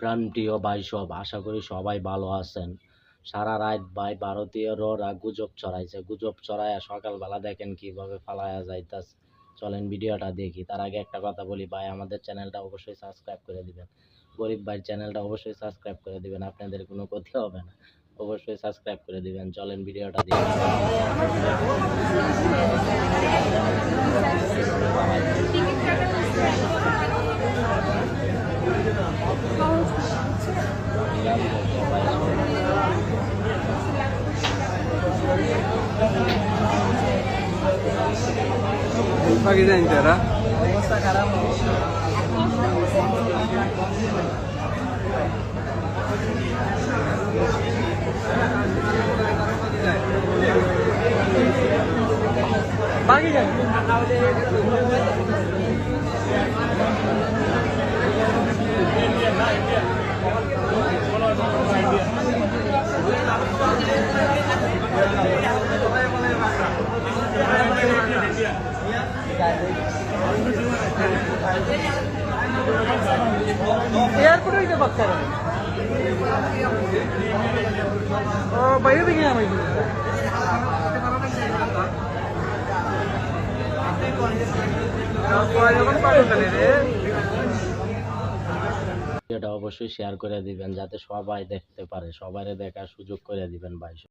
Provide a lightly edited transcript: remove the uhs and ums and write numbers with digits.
প্রাণপ্রিয় ভাই সব, আশা করি সবাই ভালো আছেন। সারা রাত ভাই ভারতীয়রা গুজব ছড়াইছে, গুজব ছড়াইয়া সকালবেলা দেখেন কিভাবে ফালায়া যাইতাছে। চলেন ভিডিওটা দেখি। তার আগে একটা কথা বলি ভাই, আমাদের চ্যানেলটা অবশ্যই সাবস্ক্রাইব করে দিবেন। গরিব ভাইয়ের চ্যানেলটা অবশ্যই সাবস্ক্রাইব করে দিবেন, আপনাদের কোনো ক্ষতি হবে না। অবশ্যই সাবস্ক্রাইব করে দিবেন। চলেন ভিডিওটা দেখি। Pagi dan cara. Pagi kan? Airport ही बात कर रहे हैं और भैया भी गया এটা অবশ্যই শেয়ার করে দিবেন যাতে সবাই দেখতে পারে, সবাই দেখার সুযোগ করে দিবেন ভাই।